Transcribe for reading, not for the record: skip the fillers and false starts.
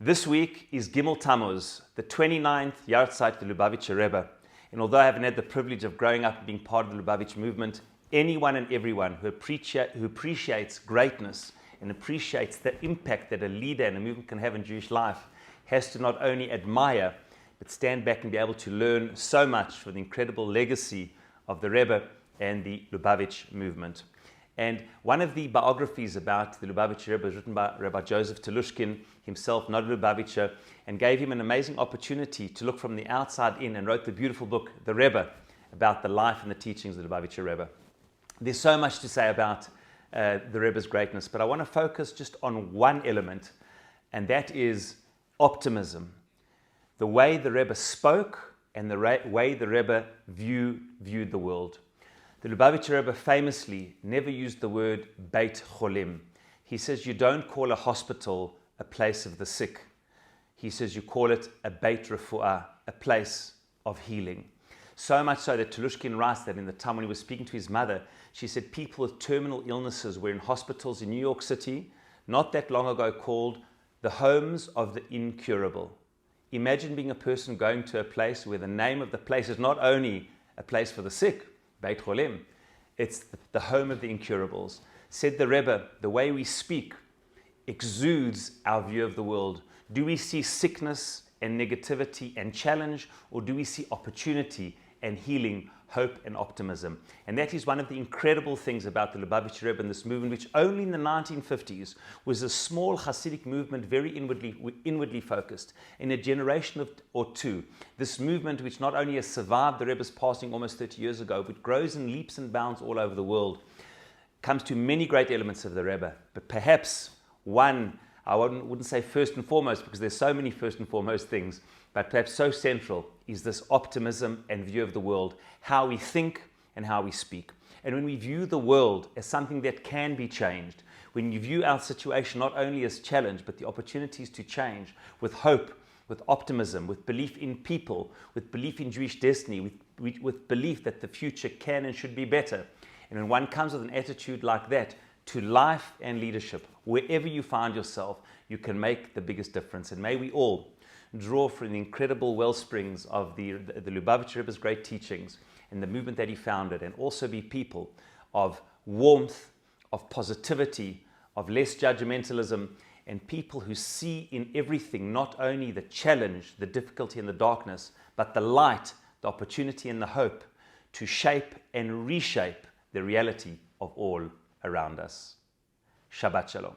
This week is Gimel Tammuz, the 29th yahrzeit of the Lubavitcher Rebbe. And although I haven't had the privilege of growing up and being part of the Lubavitch movement, anyone and everyone who appreciates greatness and appreciates the impact that a leader and a movement can have in Jewish life has to not only admire, but stand back and be able to learn so much from the incredible legacy of the Rebbe and the Lubavitch movement. And one of the biographies about the Lubavitcher Rebbe was written by Rabbi Joseph Telushkin, himself not a Lubavitcher, and gave him an amazing opportunity to look from the outside in, and wrote the beautiful book, The Rebbe, about the life and the teachings of the Lubavitcher Rebbe. There's so much to say about the Rebbe's greatness, but I want to focus just on one element, and that is optimism. The way the Rebbe spoke and the way the Rebbe viewed the world. The Lubavitcher Rebbe famously never used the word Beit Cholim. He says you don't call a hospital a place of the sick. He says you call it a Beit Rafua, a place of healing. So much so that Telushkin writes that in the time when he was speaking to his mother, she said people with terminal illnesses were in hospitals in New York City, not that long ago, called the homes of the incurable. Imagine being a person going to a place where the name of the place is not only a place for the sick, Beit Cholim, it's the home of the incurables. Said the Rebbe, the way we speak exudes our view of the world. Do we see sickness and negativity and challenge, or do we see opportunity and healing, hope and optimism? And that is one of the incredible things about the Lubavitcher Rebbe and this movement, which only in the 1950s was a small Hasidic movement, very inwardly focused. In a generation or two, this movement, which not only has survived the Rebbe's passing almost 30 years ago, but grows in leaps and bounds all over the world, comes to many great elements of the Rebbe. But perhaps one, I wouldn't say first and foremost, because there's so many first and foremost things, but perhaps so central is this optimism and view of the world, how we think and how we speak. And when we view the world as something that can be changed, when you view our situation not only as challenge, but the opportunities to change with hope, with optimism, with belief in people, with belief in Jewish destiny, with belief that the future can and should be better. And when one comes with an attitude like that to life and leadership, wherever you find yourself, you can make the biggest difference. And may we all draw from the incredible wellsprings of the Lubavitcher Rebbe's great teachings and the movement that he founded, and also be people of warmth, of positivity, of less judgmentalism, and people who see in everything not only the challenge, the difficulty and the darkness, but the light, the opportunity and the hope to shape and reshape the reality of all around us. Shabbat Shalom.